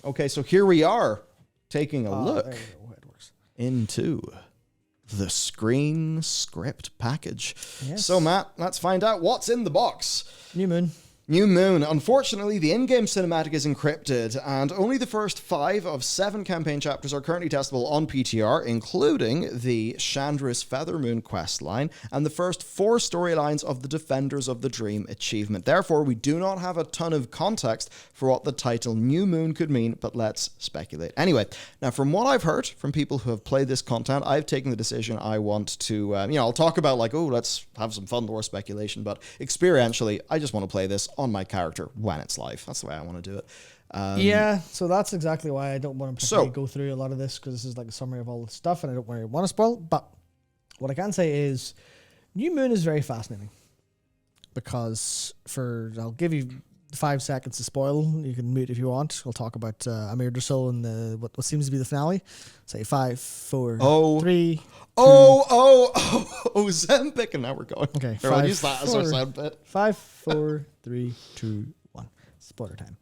Okay, so here we are taking a look There you go. It works. into the screen script package. Yes. So, Matt, let's find out what's in the box. New Moon. New Moon. Unfortunately, the in-game cinematic is encrypted, and only the first 5 of 7 campaign chapters are currently testable on PTR, including the Chandra's Feathermoon questline and the first 4 storylines of the Defenders of the Dream achievement. Therefore, we do not have a ton of context for what the title New Moon could mean, but let's speculate. Anyway, now from what I've heard from people who have played this content, I've taken the decision I want to, I'll talk about like, oh, let's have some fun lore speculation, but experientially, I just want to play this on my character when it's live. That's the way I want to do it. Yeah, so that's exactly why I don't want to go through a lot of this, because this is like a summary of all the stuff and I don't really want to spoil. But what I can say is New Moon is very fascinating, because I'll give you 5 seconds to spoil. You can mute if you want. We'll talk about Amir Drasil and what seems to be the finale. Say 5, 4, 3. Ozempic, and now we're going. Okay, Here, I'll use that as our sound bit. 5, 4, 3, 2, 1. Spoiler time.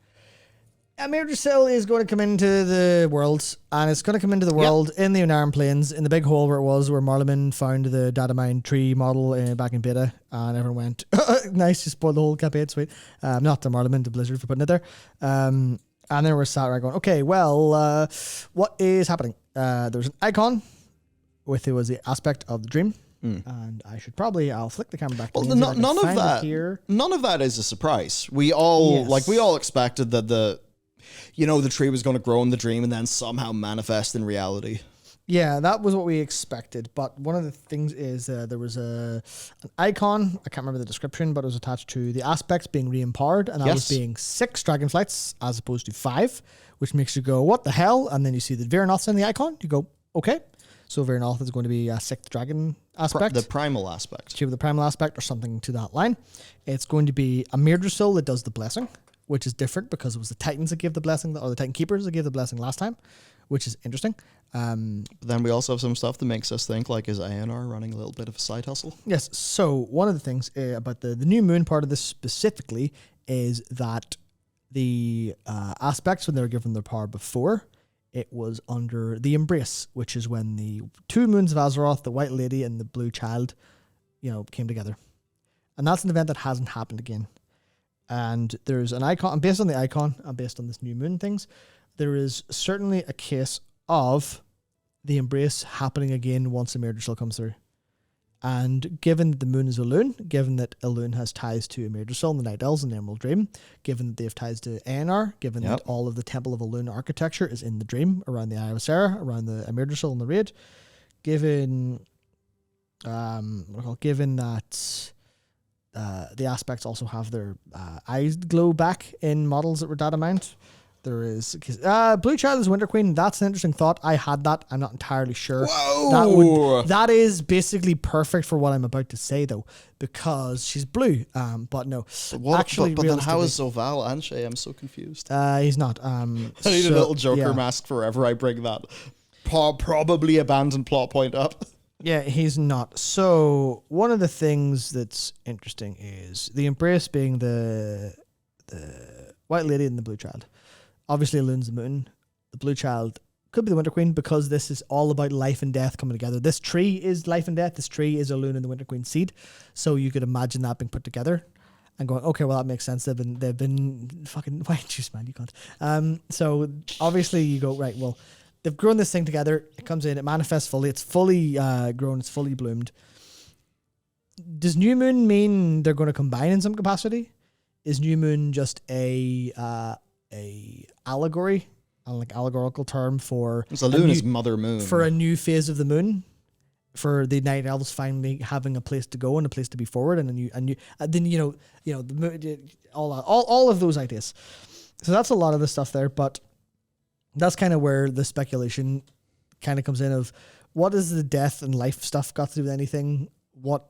Amir Drasil is going to come into the world, and it's going to come into the world in the Unaran Plains, in the big hole where Marleman found the data mine tree model back in beta, and everyone went, nice, you spoiled the whole campaign, sweet. Not to Marleman, to Blizzard for putting it there. And then we're sat there going, okay, well, what is happening? There's an icon with it was the aspect of the dream. And I'll flick the camera back. Well, none of that is a surprise. We all expected that the tree was going to grow in the dream and then somehow manifest in reality. Yeah, that was what we expected. But one of the things is there was an icon. I can't remember the description, but it was attached to the aspects being re-empowered, and that was being 6 dragonflights as opposed to 5, which makes you go, what the hell? And then you see the Viranoth's in the icon. You go, okay. So Viranoth is going to be a 6th dragon aspect. The primal aspect. Achieve the primal aspect or something to that line. It's going to be a Mirdrasil that does the blessing, which is different because it was the Titans that gave the blessing, or the Titan Keepers that gave the blessing last time, which is interesting. But then we also have some stuff that makes us think, like, is ANR running a little bit of a side hustle? Yes. So one of the things about the New Moon part of this specifically is that the aspects, when they were given their power before, it was under the Embrace, which is when the 2 moons of Azeroth, the White Lady and the Blue Child, came together. And that's an event that hasn't happened again. And there's an icon, and based on the icon, and based on this New Moon things, there is certainly a case of the Embrace happening again once Amir Drasil comes through. And given that the moon is Elune, given that Elune has ties to Amir Drasil and the Night Elves and the Emerald Dream, given that they have ties to ANR, given that all of the Temple of Elune architecture is in the Dream, around the Eye of Sarah, around the Amir Drasil and the Raid, given that the aspects also have their eyes glow back in models that were data mined. There is Blue Child is Winter Queen. That's an interesting thought. I had that. I'm not entirely sure. Whoa! That is basically perfect for what I'm about to say, though, because she's blue. But no, but then how is Zoval and Shay? I'm so confused. He's not. I need a little Joker mask forever. I bring that probably abandoned plot point up. Yeah, he's not. So one of the things that's interesting is the Embrace being the White Lady and the Blue Child. Obviously, Elune's the moon. The Blue Child could be the Winter Queen, because this is all about life and death coming together. This tree is life and death. This tree is Elune and the Winter Queen seed. So you could imagine that being put together and going, okay, well, that makes sense. They've been fucking white juice, man. You can't. So obviously you go, right, well, they've grown this thing together. It comes in, it manifests fully. It's fully grown. It's fully bloomed. Does New Moon mean they're going to combine in some capacity? Is New Moon just a allegory, like allegorical term for Elune is Mother Moon, for a new phase of the moon, for the Night Elves finally having a place to go and a place to be forward, and then all of those ideas. So that's a lot of the stuff there, but that's kind of where the speculation kind of comes in of what is the death and life stuff got to do with anything? What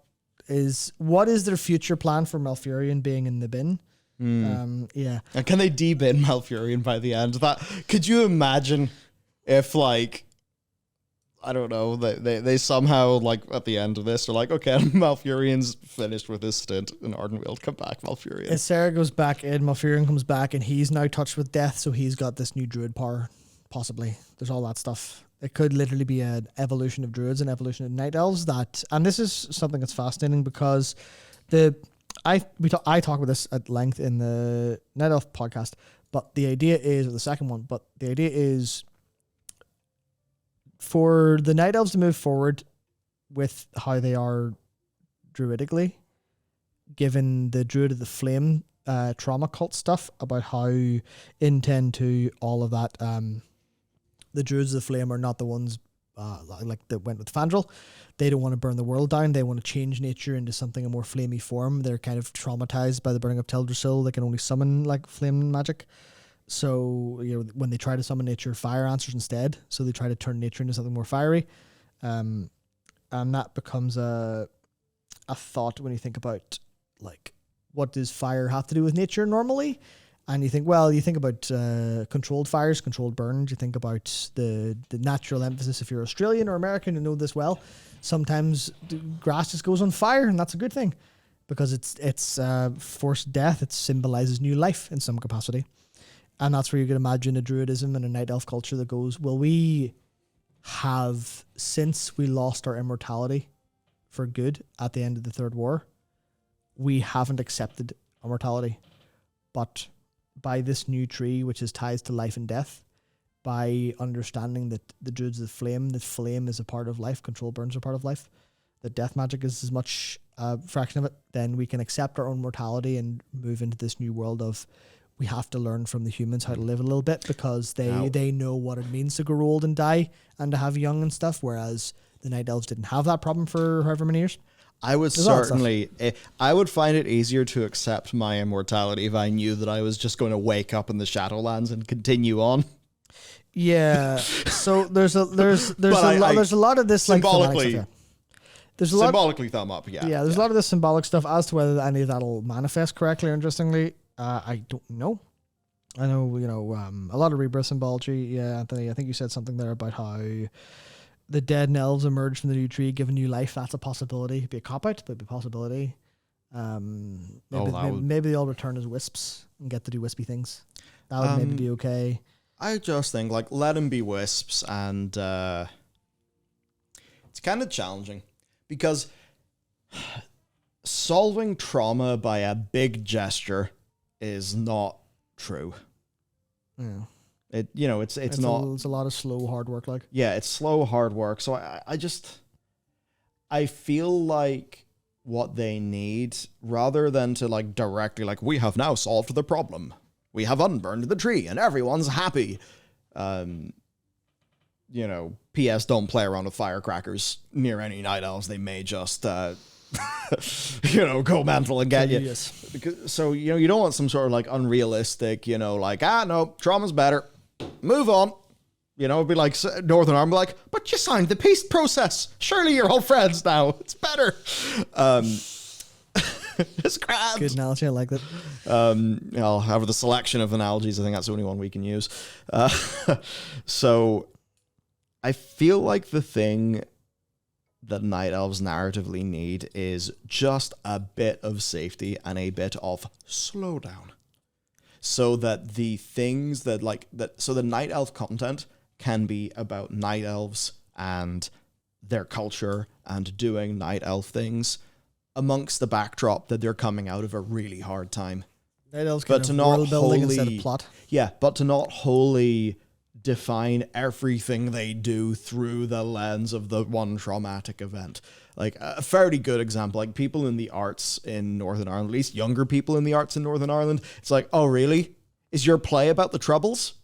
is their future plan for Malfurion being in the bin? And can they debin Malfurion by the end? That could you imagine if, like, I don't know. They somehow, like, at the end of this, are like, okay, Malfurion's finished with his stint in Ardenweald. Come back, Malfurion. As Sarah goes back in, Malfurion comes back, and he's now touched with death, so he's got this new druid power, possibly. There's all that stuff. It could literally be an evolution of druids, an evolution of night elves. And this is something that's fascinating because I talk about this at length in the Night Elf podcast, but the idea is, or the second one, but the idea is for the Night Elves to move forward with how they are druidically, given the Druid of the Flame trauma cult stuff about how intend to all of that, the Druids of the Flame are not the ones like that went with Fandral. They don't want to burn the world down. They want to change nature into something a more flamey form. They're kind of traumatized by the burning of Teldrassil. They can only summon like flame magic. So, you know, when they try to summon nature, fire answers instead. So they try to turn nature into something more fiery. And that becomes a thought when you think about, like, what does fire have to do with nature normally? And you think, well, you think about controlled fires, controlled burns. You think about the natural emphasis. If you're Australian or American, you know this well. Sometimes the grass just goes on fire, and that's a good thing because it's forced death. It symbolizes new life in some capacity. And that's where you can imagine a druidism and a night elf culture that goes, well, we have, since we lost our immortality for good at the end of the Third War, we haven't accepted immortality. But by this new tree, which is ties to life and death, by understanding that the Druids of the flame is a part of life, control burns are part of life, that death magic is as much a fraction of it, then we can accept our own mortality and move into this new world of we have to learn from the humans how to live a little bit because they know what it means to grow old and die and to have young and stuff, whereas the Night Elves didn't have that problem for however many years. I would certainly, I would find it easier to accept my immortality if I knew that I was just going to wake up in the Shadowlands and continue on. Yeah. So there's a lot of this like symbolically. There's a symbolically thumb up. Yeah. Yeah. There's a lot of this symbolic stuff as to whether any of that'll manifest correctly or interestingly. I don't know. I know, you know, a lot of rebirth symbology. Yeah, Anthony, I think you said something there about how the dead and elves emerge from the new tree, given new life. That's a possibility. It'd be a cop-out, but it'd be a possibility. Maybe they all return as wisps and get to do wispy things. That would maybe be okay. I just think, like, let them be wisps, and it's kind of challenging because solving trauma by a big gesture is not true. Yeah. It's not. It's a lot of slow, hard work. Like, yeah, it's slow, hard work. So I feel like what they need, rather than to like directly like we have now solved the problem, we have unburned the tree, and everyone's happy. P.S. Don't play around with firecrackers near any night elves. They may just go mental and get you. Yes. So you don't want some sort of like unrealistic, no, trauma's better. Move on. It'd be like Northern Ireland, be like, but you signed the peace process. Surely you're all friends now. It's better. It's grand. Good analogy. I like that. Out of the selection of analogies, I think that's the only one we can use. So I feel like the thing that Night Elves narratively need is just a bit of safety and a bit of slowdown. So that the things so the Night Elf content can be about Night Elves and their culture and doing Night Elf things amongst the backdrop that they're coming out of a really hard time. Night Elves kind of world building instead of plot. Yeah, but to not wholly define everything they do through the lens of the one traumatic event. Like a fairly good example, like people in the arts in Northern Ireland, at least younger people in the arts in Northern Ireland, it's like, oh really? Is your play about the Troubles?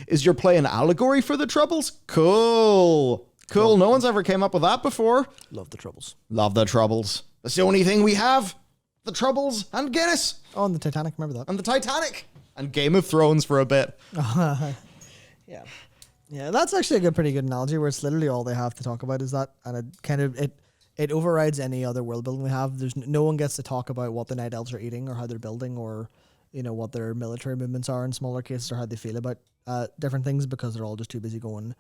Is your play an allegory for the Troubles? Cool. No one's ever came up with that before. Love the Troubles. Love the Troubles. That's the only thing we have. The Troubles and Guinness. Oh, and the Titanic, remember that. And the Titanic. And Game of Thrones for a bit. Yeah. Yeah, that's actually a pretty good analogy where it's literally all they have to talk about is that, and it kind of it overrides any other world building they have. There's no one gets to talk about what the Night Elves are eating or how they're building or what their military movements are in smaller cases or how they feel about different things because they're all just too busy going,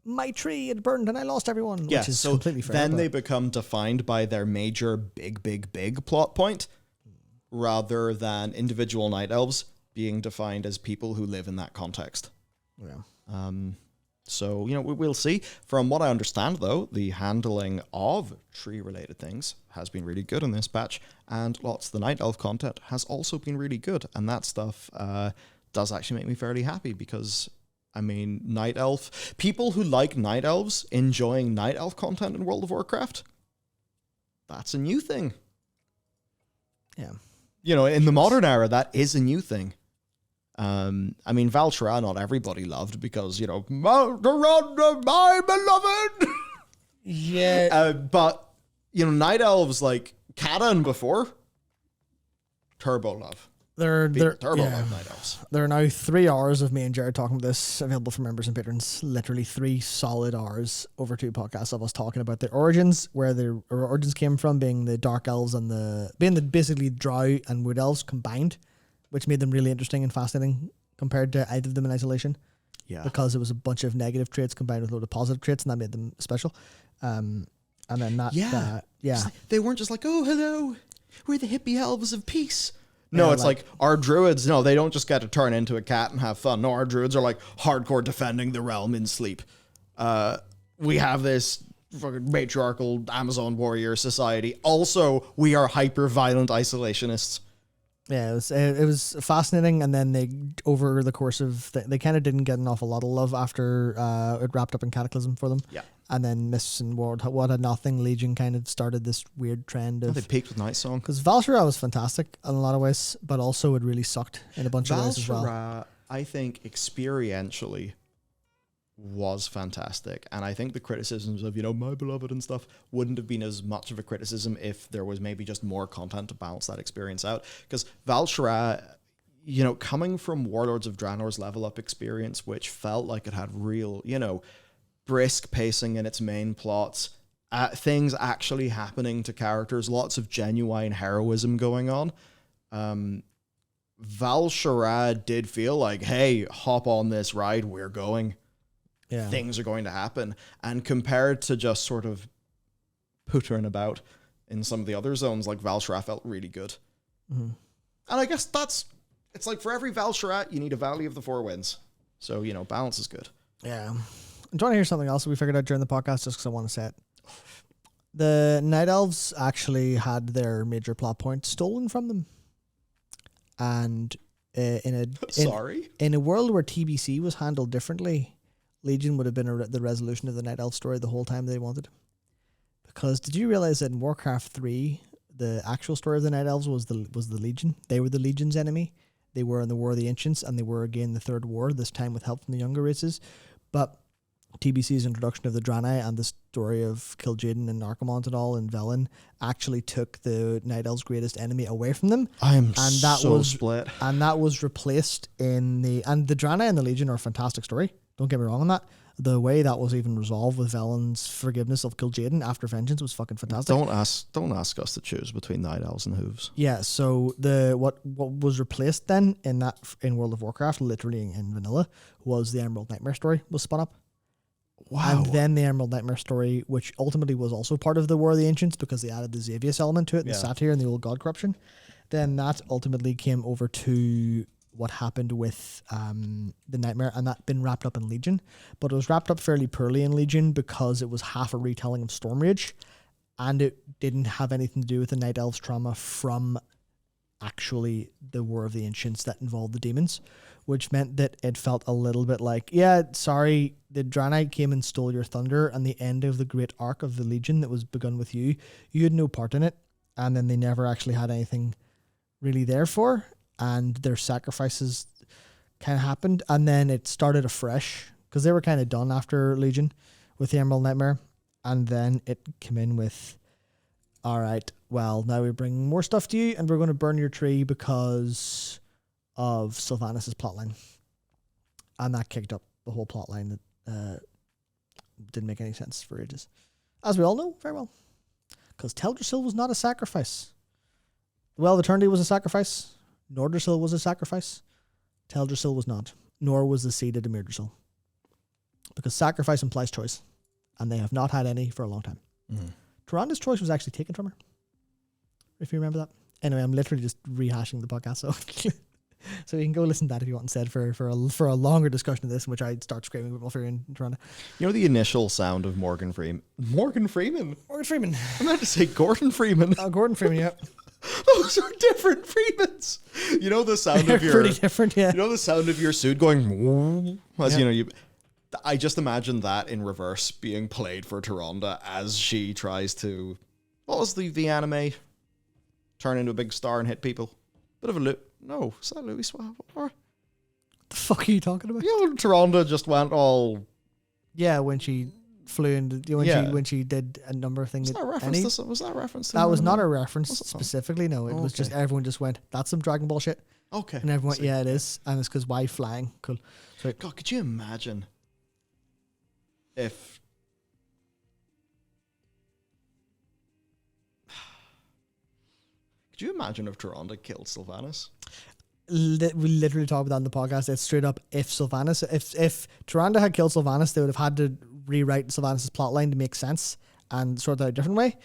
my tree had burned and I lost everyone, Yeah, which is so completely fair. then but- they become defined by their major big plot point rather than individual night elves being defined as people who live in that context. Yeah. So, we'll see. From what I understand, though, the handling of tree-related things has been really good in this patch, and lots of the Night Elf content has also been really good, and that stuff does actually make me fairly happy, because, Night Elf... People who like Night Elves enjoying Night Elf content in World of Warcraft, that's a new thing. Yeah. In the modern era, that is a new thing. Val'Sharah, not everybody loved because, Mal'Garan, my beloved! Yeah. But, Night Elves like Catan before, turbo love. They're Turbo yeah. love Night Elves. There are now 3 hours of me and Jared talking about this available for members and patrons. Literally 3 solid hours over 2 podcasts of us talking about the origins, where the origins came from, being the Dark Elves and basically Drow and Wood Elves combined, which made them really interesting and fascinating compared to either of them in isolation. Yeah. Because it was a bunch of negative traits combined with a load of positive traits, and that made them special. And then that, It's like, they weren't just like, oh, hello, we're the hippie elves of peace. No, Yeah, it's like our druids, no, they don't just get to turn into a cat and have fun. No, our druids are like hardcore defending the realm in sleep. We have this fucking matriarchal Amazon warrior society. Also, we are hyper violent isolationists. Yeah, it was fascinating, and then they, over the course of, they kind of didn't get an awful lot of love after it wrapped up in Cataclysm for them. Yeah. And then Mists and What Had Nothing, Legion kind of started this weird trend of... They peaked with Night Song. Because Val'Sharah was fantastic in a lot of ways, but also it really sucked in a bunch of ways as well. Val'Sharah, I think, experientially was fantastic. And I think the criticisms of, my beloved and stuff wouldn't have been as much of a criticism if there was maybe just more content to balance that experience out. Because Val'Sharah, coming from Warlords of Draenor's level up experience, which felt like it had real, brisk pacing in its main plots, things actually happening to characters, lots of genuine heroism going on. Val'Sharah did feel like, hey, hop on this ride, we're going. Yeah. Things are going to happen. And compared to just sort of puttering about in some of the other zones, like Val'Sharah felt really good. Mm-hmm. And I guess it's like for every Val'Sharah, you need a Valley of the Four Winds. So, balance is good. Yeah. I'm trying to hear something else that we figured out during the podcast just because I want to say it. The Night Elves actually had their major plot point stolen from them. And in a world where TBC was handled differently, Legion would have been the resolution of the Night Elf story the whole time they wanted. Because did you realize that in Warcraft 3, the actual story of the Night Elves was the Legion? They were the Legion's enemy. They were in the War of the Ancients, and they were again the Third War, this time with help from the younger races. But TBC's introduction of the Draenei and the story of Kil'jaeden and Archimonde and all in Velen actually took the Night Elves' greatest enemy away from them. Split. And that was replaced and the Draenei and the Legion are a fantastic story. Don't get me wrong on that. The way that was even resolved with Velen's forgiveness of Kil'jaeden after Vengeance was fucking fantastic. Don't ask us to choose between Night Elves and Hooves. Yeah, so what was replaced then in World of Warcraft, literally in vanilla, was the Emerald Nightmare story was spun up. Wow. And then the Emerald Nightmare story, which ultimately was also part of the War of the Ancients because they added the Xavius element to it, the Satyr and the old god corruption. Then that ultimately came over to what happened with the Nightmare, and that been wrapped up in Legion. But it was wrapped up fairly poorly in Legion because it was half a retelling of Stormrage, and it didn't have anything to do with the Night Elves trauma from actually the War of the Ancients that involved the demons, which meant that it felt a little bit like, yeah, sorry, the Draenei came and stole your thunder, and the end of the great arc of the Legion that was begun with you had no part in it, and then they never actually had anything really there for, and their sacrifices kind of happened, and then it started afresh, because they were kind of done after Legion with the Emerald Nightmare, and then it came in with, all right, well, now we're bringing more stuff to you, and we're going to burn your tree because of Sylvanas' plotline. And that kicked up the whole plotline that didn't make any sense for ages. As we all know very well. Because Teldrassil was not a sacrifice. Well, Eternity was a sacrifice. Nordrassil was a sacrifice. Teldrassil was not. Nor was the seed of Demirdrassil. because sacrifice implies choice, and they have not had any for a long time. Tyranda's choice was actually taken from her, if you remember that. Anyway, I'm literally just rehashing the podcast, so you can go listen to that if you want instead for a longer discussion of this, in which I start screaming with Malfurion and Tyrande. You know the initial sound of Morgan Freeman? Morgan Freeman? I meant to say Gordon Freeman. Gordon Freeman, yeah. Those are different Freemans. You know the sound of your... pretty different, yeah. You know the sound of your suit going... As Yeah. you know, I just imagine that in reverse being played for Tyrande as she tries to... What was the anime? Turn into a big star and hit people. Bit of a... No, is that Louis Suave? Or... The fuck are you talking about? You know, Tyrande just went all... Yeah, when she flew and when she did a number of things. Was that a reference to that was anime? not a reference What's that song? specifically. No, it was just everyone just went, "That's some Dragon Ball shit," Okay. and everyone went, "Yeah, it is," and it's because why flying? Cool. So God, could you imagine if... Could you imagine if Tyrande killed Sylvanas? we literally talked about that in the podcast. It's straight up if Tyrande had killed Sylvanas, they would have had to rewrite Sylvanas' plotline to make sense and sort that out a different way.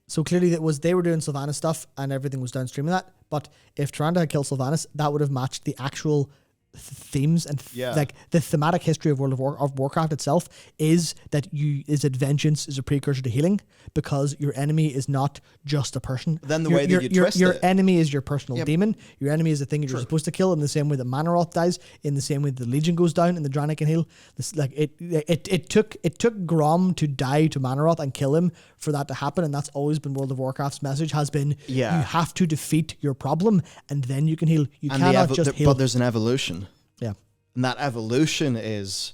So clearly they were doing Sylvanas stuff and everything was downstream of that. But if Tyrande had killed Sylvanas, that would have matched the actual themes and like the thematic history of Warcraft itself is that vengeance is a precursor to healing, because your enemy is not just a person. Then the way that you twist your it. enemy is your personal demon. Your enemy is the thing that you're supposed to kill, in the same way that Manaroth dies, in the same way that the Legion goes down and the Draenei can heal. This it took Grom to die to Manaroth and kill him for that to happen, and that's always been World of Warcraft's message, has been you have to defeat your problem and then you can heal. You cannot just heal. But there's an evolution. Yeah. And that evolution is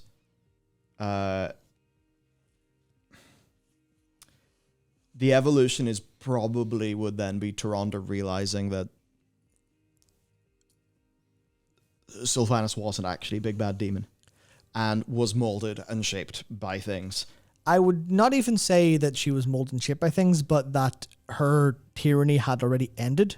the evolution is probably would then be Tyrande realizing that Sylvanas wasn't actually a big bad demon and was molded and shaped by things. I would not even say that she was molded and shaped by things, but that her tyranny had already ended.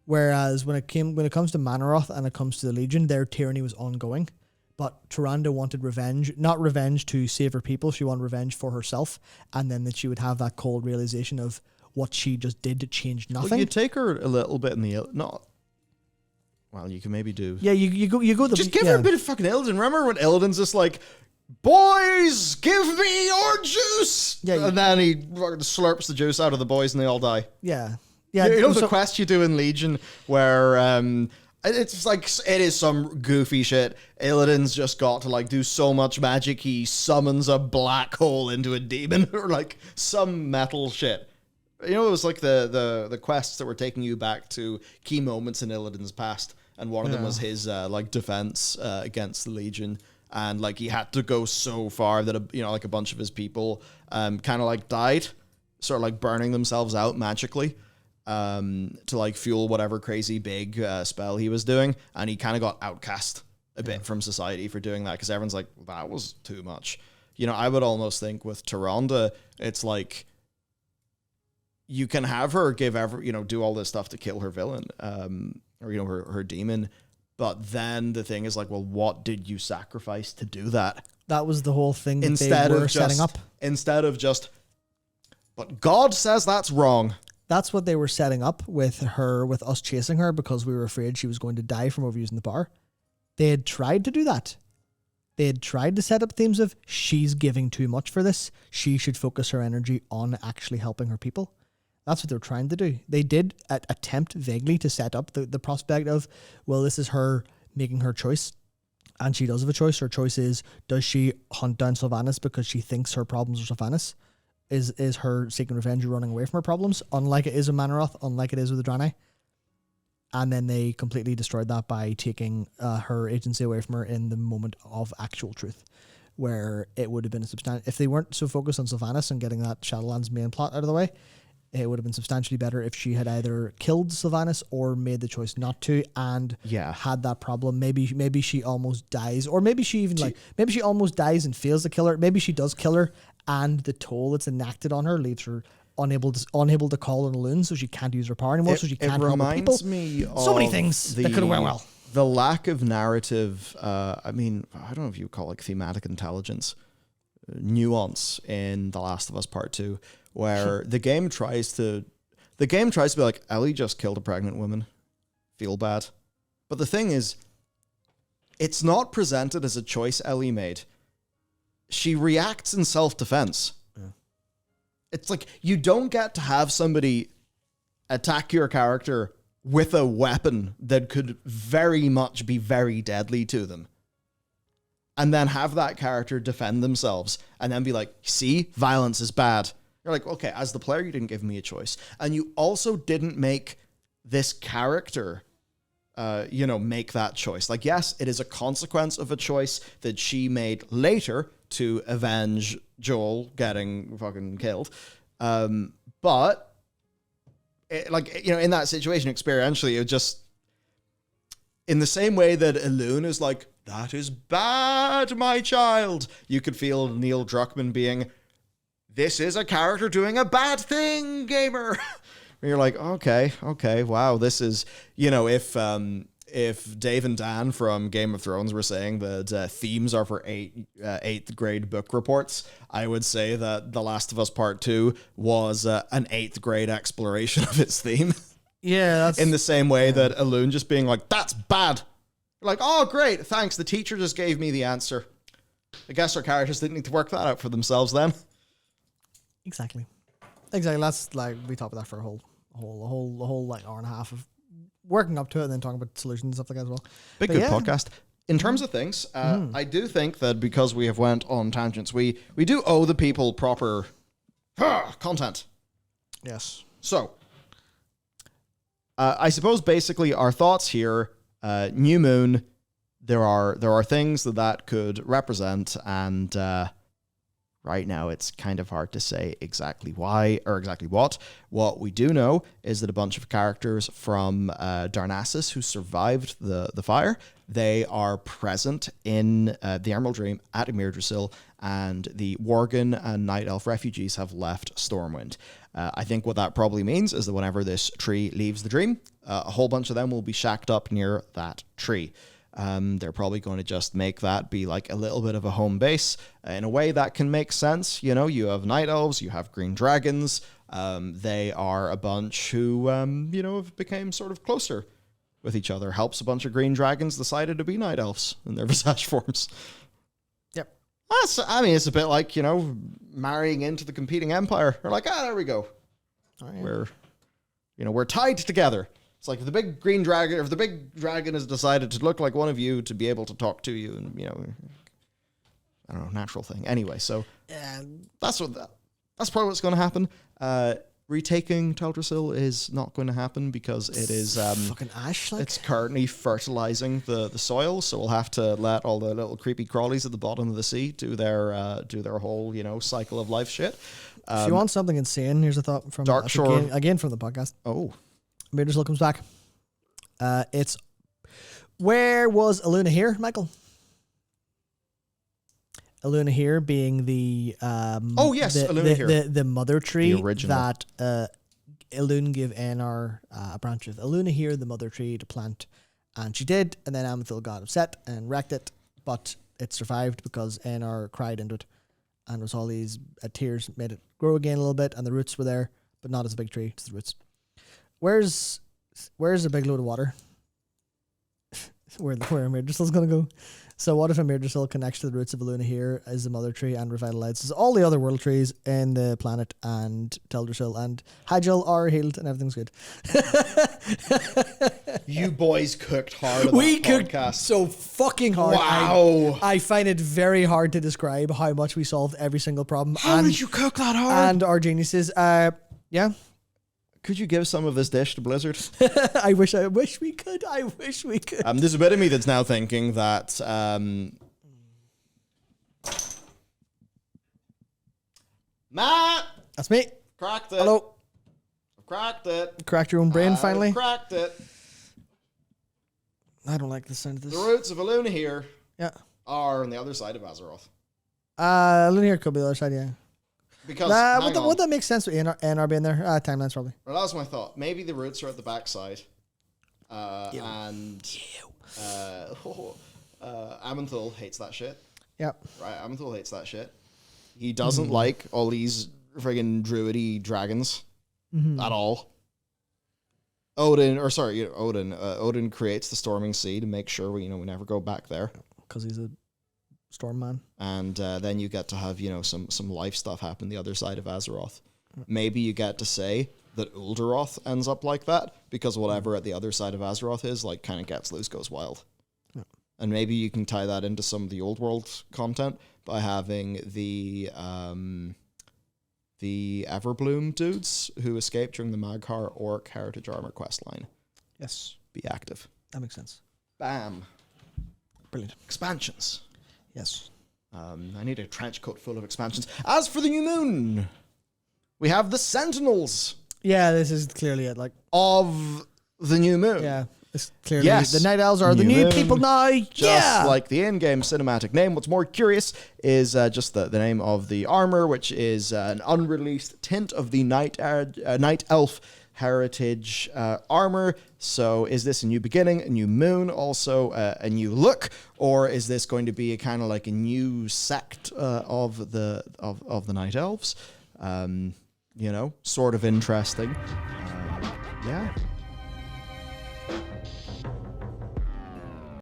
Whereas when it comes to Manaroth and it comes to the Legion, their tyranny was ongoing. But Tyrande wanted revenge, not revenge to save her people. She wanted revenge for herself, and then that she would have that cold realization of what she just did to change nothing. Well, you take her a little bit in the well, you can maybe do. Yeah, you go. Just give her a bit of fucking Illidan. Remember when Illidan's just like, "Boys, give me your juice," and then he slurps the juice out of the boys, and they all die. Yeah. Yeah, you know the quest you do in Legion where it's like it is some goofy shit. Illidan's just got to like do so much magic he summons a black hole into a demon or like some metal shit. You know, it was like the quests that were taking you back to key moments in Illidan's past, and one of them was his like defense against the Legion, and like he had to go so far that like a bunch of his people kind of like died, sort of like burning themselves out magically. To like fuel whatever crazy big spell he was doing, and he kind of got outcast a bit from society for doing that, because everyone's like, that was too much. You know, I would almost think with Tyrande, it's like you can have her do all this stuff to kill her villain, or her demon, but then the thing is like, well, what did you sacrifice to do that? That was the whole thing that they were setting up. Instead of just, but God says that's wrong. That's what they were setting up with us chasing her, because we were afraid she was going to die from overusing the power. They had tried to do that. They had tried to set up themes of she's giving too much for this. She should focus her energy on actually helping her people. That's what they were trying to do. They did attempt vaguely to set up the prospect of, well, this is her making her choice. And she does have a choice. Her choice is, does she hunt down Sylvanas because she thinks her problems are Sylvanas? Is her seeking revenge or running away from her problems, unlike it is with Manaroth, unlike it is with the Draenei. And then they completely destroyed that by taking her agency away from her in the moment of actual truth, where it would have been if they weren't so focused on Sylvanas and getting that Shadowlands main plot out of the way, it would have been substantially better if she had either killed Sylvanas or made the choice not to, and had that problem. Maybe she almost dies, or maybe she even maybe she almost dies and fails to kill her. Maybe she does kill her, and the toll that's enacted on her leaves her unable to call on Elune, so she can't use her power anymore, so she can't help her people. Me so many things that could have went well. The lack of narrative, I mean, I don't know if you would call it thematic intelligence, nuance in The Last of Us Part 2 where the game tries to be like, Ellie just killed a pregnant woman. Feel bad. But the thing is, it's not presented as a choice Ellie made. She reacts in self-defense. Yeah. It's like, you don't get to have somebody attack your character with a weapon that could very much be very deadly to them, and then have that character defend themselves, and then be like, see, violence is bad. You're like, okay, as the player, you didn't give me a choice. And you also didn't make this character, make that choice. Like, yes, it is a consequence of a choice that she made later to avenge Joel getting fucking killed. But, in that situation, experientially, it just, in the same way that Elune is like, that is bad, my child, you could feel Neil Druckmann being, this is a character doing a bad thing, gamer. And you're like, okay, wow, this is, if Dave and Dan from Game of Thrones were saying that themes are for eighth grade book reports, I would say that The Last of Us Part 2 was an 8th grade exploration of its theme. Yeah, that's... In the same way that Elune just being like, that's bad. You're like, oh, great, thanks, the teacher just gave me the answer. I guess our characters didn't need to work that out for themselves then. Exactly. That's like, we talked about that for a whole like hour and a half of working up to it and then talking about solutions and stuff like that as well. Good podcast. In terms of things, I do think that because we have went on tangents, we do owe the people proper content. Yes. So, I suppose basically our thoughts here, New Moon, there are things that could represent, and right now it's kind of hard to say exactly why or exactly what. What we do know is that a bunch of characters from Darnassus who survived the fire, they are present in the Emerald Dream at Emir Drasil, and the Worgen and Night Elf refugees have left Stormwind. I think what that probably means is that whenever this tree leaves the dream, a whole bunch of them will be shacked up near that tree. They're probably going to just make that be like a little bit of a home base in a way that can make sense. You have night elves, you have green dragons. They are a bunch who, have become sort of closer with each other. Helps a bunch of green dragons decided to be night elves in their visage forms. Yep. It's a bit like, marrying into the competing empire. They're like, there we go. Right. We're tied together. It's like if the big green dragon, or if the big dragon has decided to look like one of you to be able to talk to you, and I don't know, natural thing. Anyway, so that's probably what's going to happen. Retaking Teldrassil is not going to happen because it is fucking ash. It's currently fertilizing the soil, so we'll have to let all the little creepy crawlies at the bottom of the sea do their whole cycle of life shit. If you want something insane, here's a thought from Darkshore again from the podcast. Oh. Mirdrasil comes back. It's where was Eluna here, Michael? Eluna here being the Eluna here, the mother tree, the original, that Elune gave Einar a branch of Eluna here, the mother tree, to plant, and she did, and then Amanthil got upset and wrecked it, but it survived because Einar cried into it, and was all these tears made it grow again a little bit, and the roots were there, but not as a big tree, just the roots. Where's a big load of water? where Mirdrasil's gonna go? So what if a Mirdrasil connects to the roots of Eluna here as the mother tree and revitalizes all the other world trees in the planet, and Teldrassil and Hagel are healed and everything's good? You boys cooked hard on we that cooked podcast. So fucking hard. Wow. I find it very hard to describe how much we solved every single problem. How did you cook that hard? And our geniuses. Yeah. Could you give some of this dish to Blizzard? I wish we could. There's a bit of me that's now thinking that Matt! That's me. Cracked it. Hello. I've cracked it. Cracked your own brain finally. Cracked it. I don't like the sound of this. The roots of Eluna here are on the other side of Azeroth. Eluna here could be the other side, yeah. Because would that make sense with Einar being there? Timelines probably. Well, that was my thought. Maybe the roots are at the backside. Amanthil hates that shit. Yep. Right, Amanthil hates that shit. He doesn't like all these friggin' druidy dragons at all. Odin creates the Storming Sea to make sure we never go back there. Because he's a storm man. And then you get to have, some life stuff happen the other side of Azeroth. Maybe you get to say that Uldaroth ends up like that, because whatever at the other side of Azeroth is, like, kind of gets loose, goes wild. Yeah. And maybe you can tie that into some of the old world content by having the Everbloom dudes who escaped during the Mag'har Orc Heritage Armor questline. Yes. Be active. That makes sense. Bam. Brilliant. Expansions. Yes. I need a trench coat full of expansions. As for the new moon, we have the Sentinels. Yeah, this is clearly it. Like, of the new moon. yeah, it's clearly Yes. the Night Elves are the new Moon, people now. Just like the in-game cinematic name. What's more curious is just the name of the armor, which is an unreleased tint of the Night Elf Heritage armor. So is this a new beginning, a new moon, also a new look, or is this going to be a kind of like a new sect of the Night Elves? Sort of interesting. Yeah.